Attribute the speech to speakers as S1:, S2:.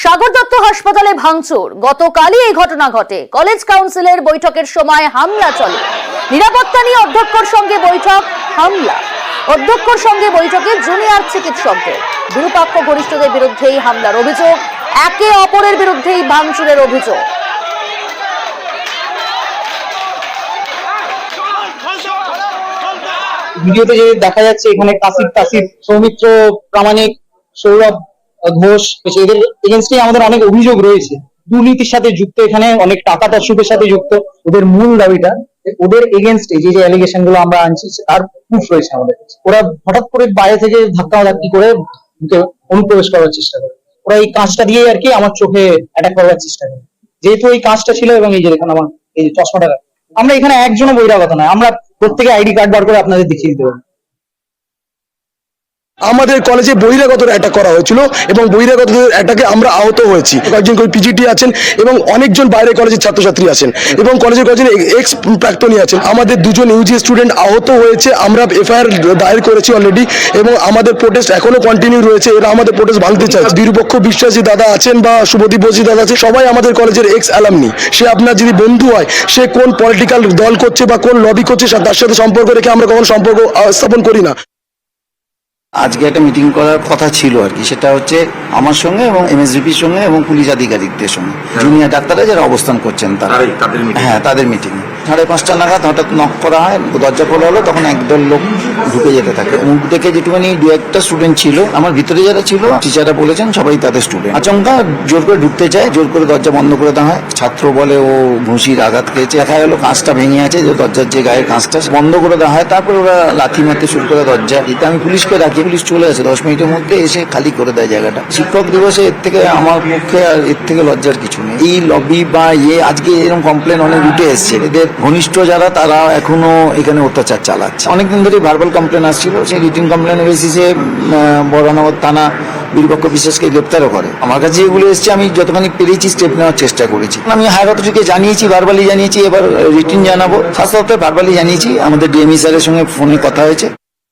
S1: সাগর দত্ত হাসপাতালে ভাঙচুর। গতকালই এই ঘটনা ঘটে। কলেজ কাউন্সিলের বৈঠকের সময় হামলা চলে। নিরাপত্তা নিয়ে অধ্যক্ষর সঙ্গে বৈঠক, হামলা। অধ্যক্ষর সঙ্গে বৈঠকে জুনিয়র চিকিৎসকদের। দুপক্ষ ঘনিষ্ঠদের বিরুদ্ধেই হামলার অভিযোগ, একে অপরের বিরুদ্ধেই ভাঙচুরের অভিযোগ।
S2: ভিডিওতে যে দেখা যাচ্ছে এখানে কাসিফ, সৌমিত্র প্রামাণিক, সৌরভ ঘোষ, এদের এগেনস্টে আমাদের অনেক অভিযোগ রয়েছে। দুর্নীতির সাথে যুক্ত, এখানে অনেক টাকা তসরুপের সাথে যুক্ত। ওদের মূল দাবিটা, ওদের এগেনস্টে যে অ্যালিগেশন গুলো আমরা আনছি তার প্রুফ রয়েছে আমাদের কাছে। ওরা হঠাৎ করে বাইরে থেকে ধাক্কি করে অনুপ্রবেশ করার চেষ্টা করে। ওরা এই কাঁচটা দিয়ে আর কি আমার চোখে অ্যাটাক করার চেষ্টা করে। যেহেতু এই কাঁচটা ছিল এবং এই যে দেখুন আমার এই চশমাটা, আমরা এখানে একজনও বহিরাগত নয়, আমরা প্রত্যেকে আইডি কার্ড বার করে আপনাদের দেখিয়ে দিতে পারবো।
S3: আমাদের কলেজে বহিরাগত অ্যাটাক করা হয়েছিল এবং বহিরাগত অ্যাটাকে আমরা আহত হয়েছি। কয়েকজন পিজিটি আছেন এবং অনেকজন বাইরে কলেজের ছাত্রছাত্রী আছেন এবং কলেজের কয়েকজন এক্স প্রাক্তনী আছেন। আমাদের দুজন ইউজি স্টুডেন্ট আহত হয়েছে। আমরা এফআইআর দায়ের করেছি অলরেডি এবং আমাদের প্রোটেস্ট এখনো কন্টিনিউ রয়েছে। এরা আমাদের প্রোটেস্ট ভাঙতে চায়। বিরূপক্ষ বিশ্বাসী দাদা আছেন বা শুভদীপ বসি দাদা আছে, সবাই আমাদের কলেজের এক্স অ্যালামনি। সে আপনার যদি বন্ধু হয়, সে কোন পলিটিক্যাল দল করছে বা কোন লবি করছে তার সাথে সম্পর্ক রেখে আমরা কখনো সম্পর্ক স্থাপন করি না।
S4: আজকে একটা মিটিং করার কথা ছিল আর কি, সেটা হচ্ছে আমার সঙ্গে এবং এমএসডিপির সঙ্গে এবং পুলিশ আধিকারিকদের সঙ্গে, জুনিয়র ডাক্তাররা যারা অবস্থান করছেন তারা। হ্যাঁ, তাদের মিটিং 5:30 নাগাদ হঠাৎ নক করা হয়, দরজা খোলা হলো, তখন একদল লোক ঢুকে যেতে থাকে। মুখ দেখে যেটুকুনি দু একটা স্টুডেন্ট ছিল, আমার ভিতরে যারা ছিল টিচাররা বলেছেন সবাই তাদের স্টুডেন্ট। আচমকা জোর করে ঢুকতে চায়, জোর করে দরজা বন্ধ করে দেওয়া হয়। ছাত্র বলে ও ঘুষির আঘাত খেয়েছে। দেখা গেলো কাঁচটা ভেঙে আছে, যে দরজার যে গায়ের কাঁচটা বন্ধ করে দেওয়া হয়। তারপরে ওরা লাথি মারতে শুরু করে দরজা দিতে। আমি পুলিশকে ডাকি, পুলিশ চলে আসে 10 মিনিটের মধ্যে, এসে খালি করে দেয় জায়গাটা। শিক্ষক দিবসে এর থেকে আমার পক্ষে আর এর থেকে লজ্জার কিছু নেই। এই লবি বা আজকে এরকম কমপ্লেন অনেক উঠে এসছে। এদের ঘনিষ্ঠ যারা, তারা এখনো এখানে অত্যাচার চালাচ্ছে। অনেকদিন ধরে ভার্বাল কমপ্লেন আসছিল, সেই রিটিন কমপ্লেনের বেসিসে বরানগর থানা বিরূপক্ষ বিশ্বাসকে গ্রেপ্তারও করে। আমার কাছে এগুলো এসছে, আমি যতখানি পেরেছি স্টেপ নেওয়ার চেষ্টা করেছি। আমি হায়ার অথরিটিকে জানিয়েছি, ভার্বালি জানিয়েছি, এবার রিটিন জানাবো। স্বাস্থ্য দপ্তর ভার্বালি জানিয়েছি, আমাদের ডিএমই স্যারের সঙ্গে ফোনে কথা হয়েছে।